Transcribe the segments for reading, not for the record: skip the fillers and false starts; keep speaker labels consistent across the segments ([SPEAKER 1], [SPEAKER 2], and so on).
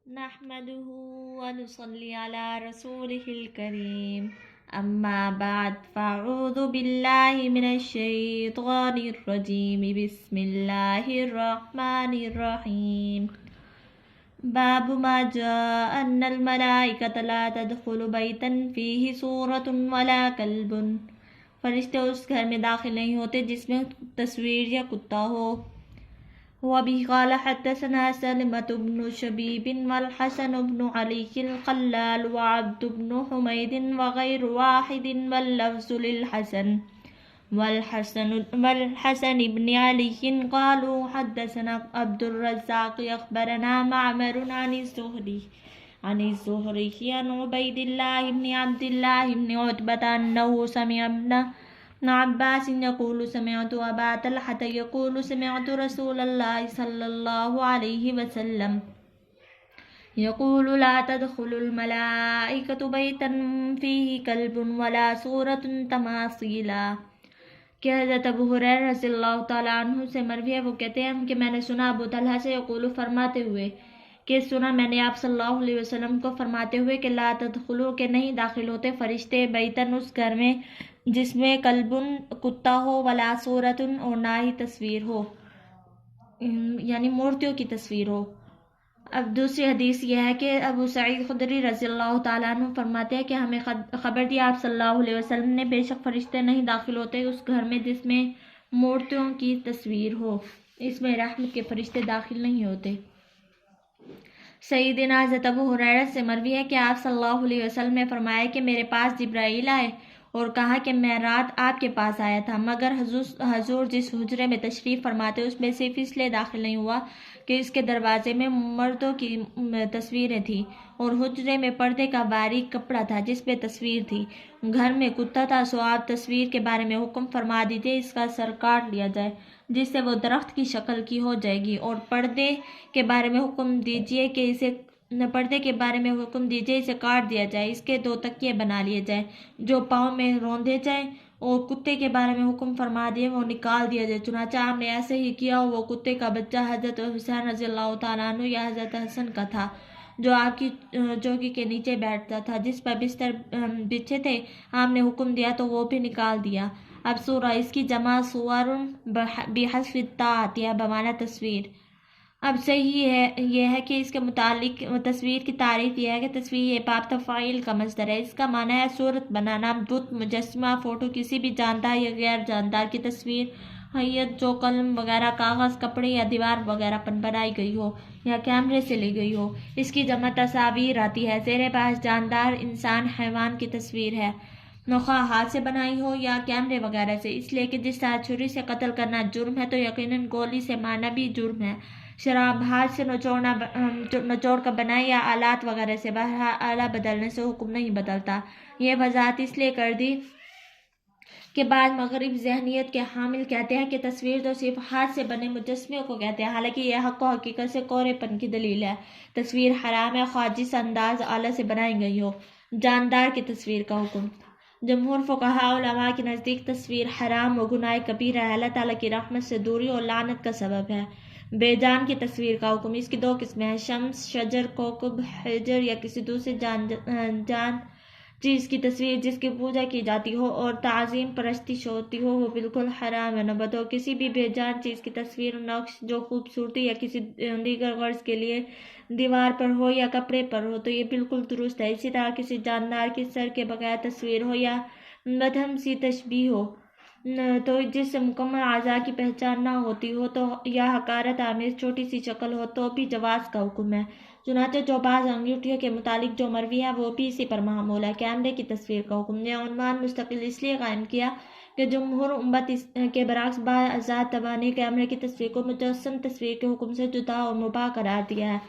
[SPEAKER 1] نحمده ونصلي على رسوله الكريم أما بعد فأعوذ بالله من الشيطان الرجيم بسم الله الرحمن الرحيم باب ما جاء أن الملائكة لا تدخل بيتا فيه سورة ولا كلب فرشتے اس گھر میں داخل نہیں ہوتے جس میں تصویر یا کتا ہو۔ وبه قال حدثنا سلمة بن شبيب والحسن بن علي القلال وعبد بن حميد وغير واحد واللفظ للحسن والحسن بن علي قالوا حدثنا عبد الرزاق أخبرنا معمر عن الزهري عن عبيد الله بن عبد الله بن عتبة أنه سمع ابن عباس يقول سمعت أبا طلحة يقول سمعت رسول الله صلى الله عليه وسلم يقول لا تدخل الملائكة بيتا فيه كلب ولا صورة تماثيلا۔ کہ حضرت ابو ہریرہ رضی اللہ تعالیٰ عنہ سے مروی ہے، وہ کہتے ہیں کہ میں نے سنا ابو طلحہ سے یقول فرماتے ہوئے کہ سنا میں نے آپ صلی اللہ علیہ وسلم کو فرماتے ہوئے کہ لا تدخلوا کہ نہیں داخل ہوتے فرشتے بیتن اس گھر میں جس میں کلبن کتا ہو ولا صورتن اور نہ ہی تصویر ہو، یعنی مورتیوں کی تصویر ہو۔ اب دوسری حدیث یہ ہے کہ ابو سعید خدری رضی اللہ تعالیٰ عنہ فرماتے ہیں کہ ہمیں خبر دیا آپ صلی اللہ علیہ وسلم نے بے شک فرشتے نہیں داخل ہوتے اس گھر میں جس میں مورتیوں کی تصویر ہو، اس میں رحمت کے فرشتے داخل نہیں ہوتے۔ سیدنا حضرت ابو ہریرہ سے مروی ہے کہ آپ صلی اللہ علیہ وسلم نے فرمایا کہ میرے پاس جبرائیل آئے اور کہا کہ میں رات آپ کے پاس آیا تھا، مگر حضور جس حجرے میں تشریف فرماتے اس میں صرف اس لیے داخل نہیں ہوا کہ اس کے دروازے میں مردوں کی تصویریں تھیں اور حجرے میں پردے کا باریک کپڑا تھا جس پہ تصویر تھی۔ گھر میں کتا تھا، سو آپ تصویر کے بارے میں حکم فرما دیجیے اس کا سر کاٹ لیا جائے جس سے وہ درخت کی شکل کی ہو جائے گی، اور پردے کے بارے میں حکم دیجیے کہ اسے کاٹ دیا جائے، اس کے 2 تکیے بنا لیے جائیں جو پاؤں میں روندے جائیں، اور کتے کے بارے میں حکم فرما دیے وہ نکال دیا جائے۔ چنانچہ آپ نے ایسے ہی کیا، وہ کتے کا بچہ حضرت حسین رضی اللہ تعالیٰ عنہ یا حضرت حسن کا تھا جو آپ کی چوکی کے نیچے بیٹھتا تھا، جس پر بستر بچھے تھے۔ آپ نے حکم دیا تو وہ بھی نکال دیا۔ اب سورہ اس کی جمع سور بحذف التاء آتی ہے بمعنی تصویر۔ اب صحیح ہے یہ ہے کہ اس کے متعلق تصویر کی تعریف یہ ہے کہ تصویر یہ باب تفعیل کا مصدر ہے، اس کا معنی ہے صورت بنانا، بت، مجسمہ، فوٹو، کسی بھی جاندار یا غیر جاندار کی تصویر، ہیئت جو قلم وغیرہ، کاغذ، کپڑے یا دیوار وغیرہ پر بنائی گئی ہو یا کیمرے سے لی گئی ہو۔ اس کی جمع تصاویر آتی ہے۔ زیر بحث جاندار انسان، حیوان کی تصویر ہے، نخواہ ہاتھ سے بنائی ہو یا کیمرے وغیرہ سے، اس لیے کہ جس طرح چھری سے قتل کرنا جرم ہے تو یقیناً گولی سے مارنا بھی جرم ہے۔ شراب ہاتھ سے نچوڑ کر بنائے یا آلات وغیرہ سے، بہرحال آلہ بدلنے سے حکم نہیں بدلتا۔ یہ وضاحت اس لیے کر دی کہ بعض مغرب ذہنیت کے حامل کہتے ہیں کہ تصویر تو صرف ہاتھ سے بنے مجسمے کو کہتے ہیں، حالانکہ یہ حق و حقیقت سے کورے پن کی دلیل ہے۔ تصویر حرام ہے خواہ جس انداز آلہ سے بنائی گئی ہو۔ جاندار کی تصویر کا حکم۔ جمہور فقہاء علماء کے نزدیک تصویر حرام و گناہ کبیرہ ہے، اللہ تعالیٰ کی رحمت سے دوری اور لعنت کا سبب ہے۔ بے جان کی تصویر کا حکم۔ اس کی 2 قسمیں ہیں، شمس، شجر، کوکب، حجر یا کسی دوسری جان چیز کی تصویر جس کی پوجا کی جاتی ہو اور تعظیم پرستش ہوتی ہو، وہ بالکل حرام ہے۔ نمبر 2، کسی بھی بے جان چیز کی تصویر و نقش جو خوبصورتی یا کسی دیگر غرض کے لیے دیوار پر ہو یا کپڑے پر ہو تو یہ بالکل درست ہے۔ اسی طرح کسی جاندار کی سر کے بغیر تصویر ہو یا مدھم سی تشبیہ ہو تو جس سے مکمل اعضاء کی پہچان نہ ہوتی ہو تو یا حقارت آمیز چھوٹی سی شکل ہو تو بھی جواز کا حکم ہے۔ چنانچہ جو بعض انگوٹھیوں کے متعلق جو مروی ہے وہ بھی اسی پر محمول ہے۔ کیمرے کی تصویر کا حکم۔ یہ عنوان مستقل اس لیے قائم کیا کہ جمہور امت کے برعکس بعض آزاد تبانی کیمرے کی تصویر کو مجسم تصویر کے حکم سے جدا اور مباح قرار دیا ہے۔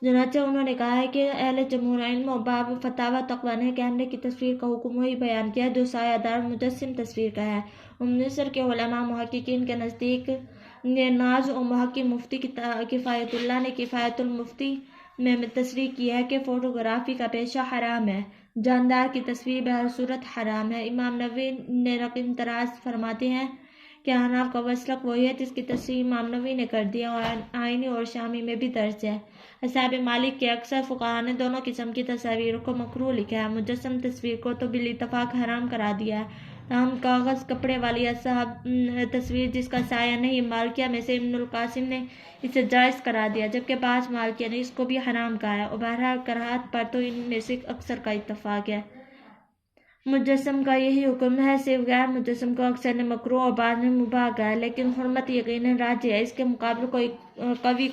[SPEAKER 1] چنانچہ انہوں نے کہا ہے کہ اہل جمہور علم و باب فتاوی تقویٰ نے کیمرے کی تصویر کا حکم وہی بیان کیا جو سایہ دار مجسم تصویر کا ہے۔ مصر کے علماء محققین کے نزدیک ناز و محقق مفتی کفایت اللہ نے کفایت المفتی میں تصریح کی ہے کہ فوٹوگرافی کا پیشہ حرام ہے، جاندار کی تصویر بہر صورت حرام ہے۔ امام نووی نے رقم تراز فرماتے ہیں کہ حناف کا مسلک وہی ہے جس کی تصریح امام نووی نے کر دیا اور آئینی اور شامی میں بھی درج ہے۔ اصحاب مالک کے اکثر فقہاء نے دونوں قسم کی تصاویر کو مکروہ لکھا ہے۔ مجسم تصویر کو تو بالاتفاق حرام کرا دیا ہے، تاہم کاغذ کپڑے والی اصحاب تصویر جس کا سایہ نہیں، مالکیہ میں سے ابن القاسم نے اسے جائز کرا دیا، جبکہ بعض مالکیہ نے اس کو بھی حرام کہا ہے، اور بہرحال کراہت پر تو ان میں سے اکثر کا اتفاق ہے۔ مجسم کا یہی حکم ہے، صرف غیر مجسم کو اکثر نے مکروہ اور بعض نے مباح کہا ہے، لیکن حرمت یقیناً راجح ہے۔ اس کے مقابل کوئی قوی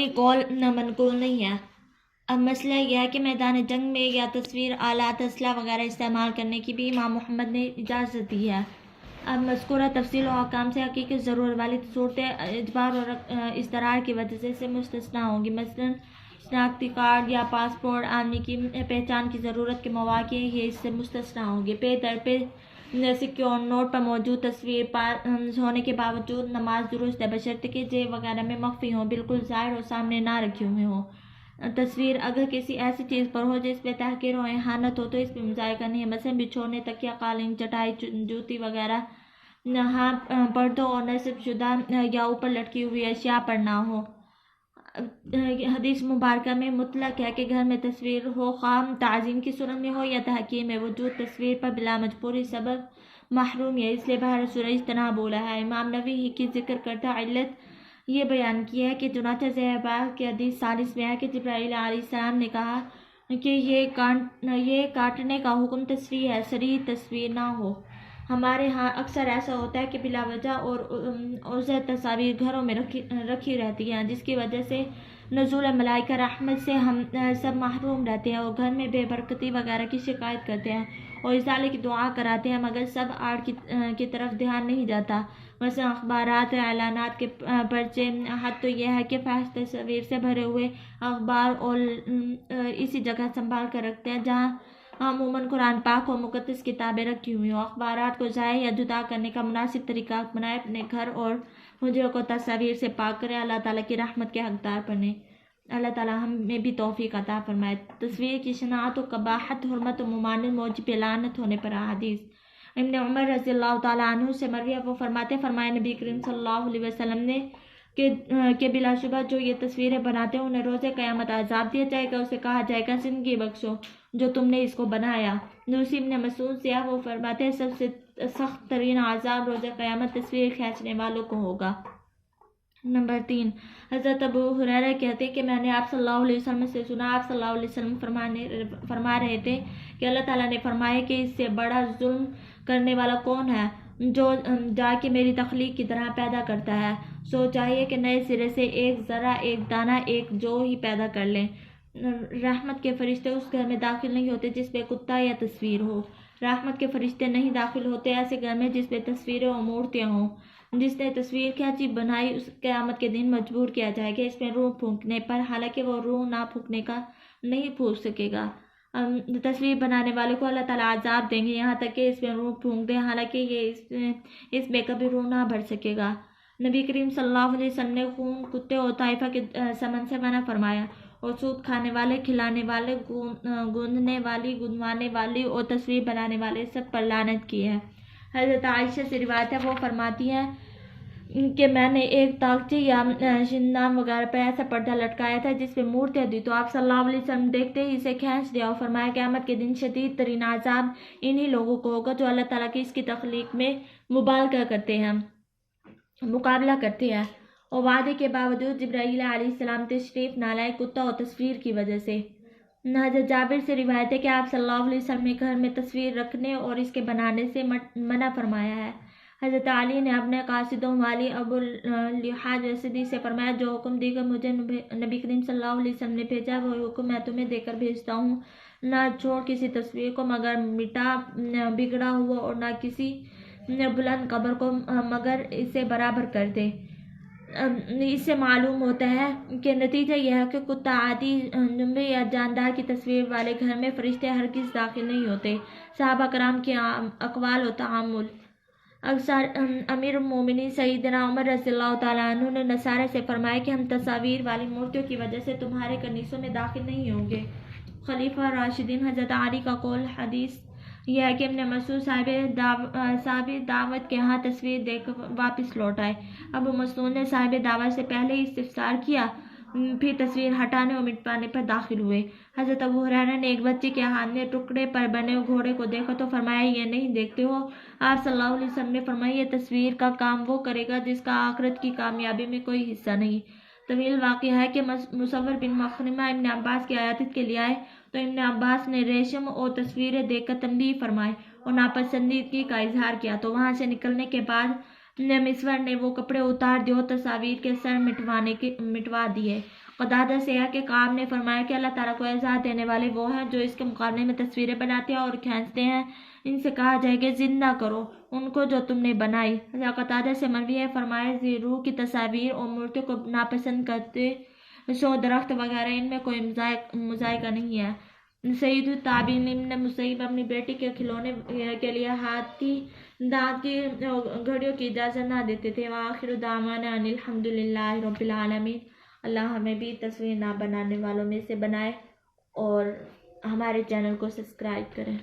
[SPEAKER 1] قول منقول نہیں ہے۔ اب مسئلہ یہ ہے کہ میدان جنگ میں یا تصویر آلات اسلحہ وغیرہ استعمال کرنے کی بھی امام محمد نے اجازت دی ہے۔ اب مذکورہ تفصیل و احکام سے حقیقی ضرورت والی صورتیں اجبار اور اضطرار کی وجہ سے مستثنیٰ ہوں گی۔ مثلاً شناختی کارڈ یا پاسپورٹ، آدمی کی پہچان کی ضرورت کے مواقع یہ اس سے مستثنیٰ ہوں گے۔ پے در پہ سکے اور نوٹ پر موجود تصویر پاس ہونے کے باوجود نماز درست ہے، بشرطے کہ جیب وغیرہ میں مخفی ہوں، بالکل ظاہر اور سامنے نہ رکھی ہوئی ہوں۔ تصویر اگر کسی ایسی چیز پر ہو جس پہ تحقیر و اہانت ہو تو اس میں مذائقہ نہیں ہے، مثلاً بچھونے، تکیہ، قالین، چٹائی، جوتی وغیرہ پردوں اور نصب شدہ یا اوپر لٹکی ہوئی اشیاء پر نہ ہو۔ حدیث مبارکہ میں مطلق ہے کہ گھر میں تصویر ہو، خواہ تعظیم کی صورت میں ہو یا تحقیر میں، وجود تصویر پر بلا مجبوری سبب محروم ہے، اس لیے بہر صورت اجتناب اولیٰ ہے۔ امام نووی ہی کی ذکر کردہ علت یہ بیان کی ہے کہ چنانچہ زہبا کی حدیث ثالث میں ہے کہ جبرائیل علیہ السلام نے کہا کہ یہ کاٹنے کا حکم تصریح ہے، صریح تصویر نہ ہو۔ ہمارے ہاں اکثر ایسا ہوتا ہے کہ بلا وجہ اور عذر تصاویر گھروں میں رکھی رہتی ہیں، جس کی وجہ سے نزول ملائکہ رحمت سے ہم سب محروم رہتے ہیں اور گھر میں بے برکتی وغیرہ کی شکایت کرتے ہیں اور ازالے کی دعا کراتے ہیں، مگر سب آرٹ کی طرف دھیان نہیں جاتا۔ مثلا اخبارات، اعلانات کے پرچے، حد تو یہ ہے کہ فحش تصاویر سے بھرے ہوئے اخبار اور اسی جگہ سنبھال کر رکھتے ہیں جہاں عموماً قرآن پاک اور مقدس کتابیں رکھی ہوئی ہوں۔ اخبارات کو ضائع یا جدا کرنے کا مناسب طریقہ بنائے، اپنے گھر اور حجروں کو تصاویر سے پاک کریں، اللہ تعالیٰ کی رحمت کے حقدار بنیں۔ اللہ تعالیٰ ہمیں بھی توفیق عطا فرمائے۔ تصویر کی شناعت و قباحت، حرمت و ممانعت، موجب لعنت ہونے پر احادیث۔ ابن عمر رضی اللہ تعالیٰ عنہ سے مروی ہے، وہ فرمایا نبی کریم صلی اللہ علیہ وسلم نے کہ بلا شبہ جو یہ تصویریں بناتے ہیں انہیں روز قیامت عذاب دیا جائے گا، اسے کہا جائے گا زندگی بخشو جو تم نے اس کو بنایا۔ دوسری ابن مسعود سے وہ فرماتے ہیں سب سے سخت ترین عذاب روز قیامت تصویر کھینچنے والوں کو ہوگا۔ نمبر 3، حضرت ابو ہریرہ کہتے کہ میں نے آپ صلی اللہ علیہ وسلم سے سنا، آپ صلی اللہ علیہ وسلم فرما رہے تھے کہ اللہ تعالیٰ نے فرمایا کہ اس سے بڑا ظلم کرنے والا کون ہے جو جا کے میری تخلیق کی طرح پیدا کرتا ہے، سو چاہیے کہ نئے سرے سے ایک ذرہ، ایک دانہ، ایک جو ہی پیدا کر لیں۔ رحمت کے فرشتے اس گھر میں داخل نہیں ہوتے جس پہ کتا یا تصویر ہو۔ رحمت کے فرشتے نہیں داخل ہوتے ایسے گھر میں جس پہ تصویریں اور مورتیاں ہوں۔ جس نے تصویر کھینچی بنائی اس قیامت کے دن مجبور کیا جائے گا اس میں روح پھونکنے پر، حالانکہ وہ روح نہ پھونکنے کا نہیں پھونک سکے گا۔ تصویر بنانے والے کو اللہ تعالیٰ عذاب دیں گے یہاں تک کہ اس میں روح پھونک دیں، حالانکہ یہ اس میں کبھی روح نہ بھر سکے گا۔ نبی کریم صلی اللہ علیہ وسلم نے خون، کتے اور طائفہ کے سمن سے منع فرمایا، اور سود کھانے والے، کھلانے والے، گوندنے والی، گنوانے والی اور تصویر بنانے والے سب پر لعنت کی ہے۔ حضرت عائشہ سے روایت ہے، وہ فرماتی ہیں کہ میں نے ایک طاقچے یا شندام وغیرہ پر ایسا پردہ لٹکایا تھا جس پہ مورتیاں دی، تو آپ صلی اللہ علیہ وسلم دیکھتے ہی اسے کھینچ دیا اور فرمایا قیامت کے دن شدید ترین عذاب انہی لوگوں کو ہوگا جو اللہ تعالیٰ کی اس کی تخلیق میں مبالغہ کرتے ہیں، مقابلہ کرتے ہیں اور وعدے کے باوجود جبرائیل علیہ السلام تشریف نہ لائے کتا اور تصویر کی وجہ سے۔ حضرت جابر سے روایت ہے کہ آپ صلی اللہ علیہ وسلم نے گھر میں تصویر رکھنے اور اس کے بنانے سے منع فرمایا ہے۔ حضرت علی نے اپنے قاصدوں والی ابو الحاج رسدی سے فرمایا جو حکم دے کر مجھے نبی کریم صلی اللہ علیہ وسلم نے بھیجا وہ حکم میں تمہیں دے کر بھیجتا ہوں، نہ چھوڑ کسی تصویر کو مگر مٹا بگڑا ہوا اور نہ کسی بلند قبر کو مگر اسے برابر کر دے۔ اس سے معلوم ہوتا ہے کہ نتیجہ یہ ہے کہ کتا، عادی جمبے یا جاندار کی تصویر والے گھر میں فرشتے ہرگز داخل نہیں ہوتے۔ صحابہ کرام کے اقوال و تعامل۔ اکثر امیر المومنین سیدنا عمر رضی اللہ تعالیٰ عنہ نے نصارہ سے فرمایا کہ ہم تصاویر والی مورتیوں کی وجہ سے تمہارے کنیسوں میں داخل نہیں ہوں گے۔ خلیفہ راشدین حضرت علی کا قول حدیث یہ ہے کہ ابن مسعود صاحب دعوت کے ہاں تصویر دیکھ واپس لوٹ آئے۔ ابو مسعود نے صاحب دعوت سے پہلے ہی استفسار کیا، پھر تصویر ہٹانے اور مٹوانے پر داخل ہوئے۔ حضرت ابو ہریرہ نے ایک بچے کے ہاتھ میں ٹکڑے پر بنے گھوڑے کو دیکھا تو فرمایا، یہ نہیں دیکھتے ہو؟ آپ صلی اللہ علیہ وسلم نے فرمایا، یہ تصویر کا کام وہ کرے گا جس کا آخرت کی کامیابی میں کوئی حصہ نہیں۔ طویل واقعہ ہے کہ مصور بن مخرمہ ابن عباس کی عیادت کے لیے آئے تو ابن عباس نے ریشم اور تصویریں دیکھ کر تنبیہ فرمائی اور ناپسندیدگی کا اظہار کیا، تو وہاں سے نکلنے کے بعد مصور نے وہ کپڑے اتار دیے اور تصاویر کے سر مٹوا دیے۔ قتادہ سے ہے کہ کعب نے فرمایا کہ اللہ تعالیٰ کو اعزاز دینے والے وہ ہیں جو اس کے مقابلے میں تصویریں بناتے ہیں اور کھینچتے ہیں، ان سے کہا جائے کہ زندہ کرو ان کو جو تم نے بنائی۔ قتادہ سے مروی ہے، فرمایا روح کی تصاویر اور مورتوں کو ناپسند کرتے سو درخت وغیرہ ان میں کوئی مذائقہ نہیں ہے۔ سید التابعین ابن مسیب اپنی بیٹی کے کھلونے کے لیے ہاتھی دانت کی گھڑیوں کی اجازت نہ دیتے تھے۔ وآخر دعوانا ان الحمدللہ رب العالمین۔ اللہ ہمیں بھی تصویر نہ بنانے والوں میں سے بنائے اور ہمارے چینل کو سبسکرائب کریں۔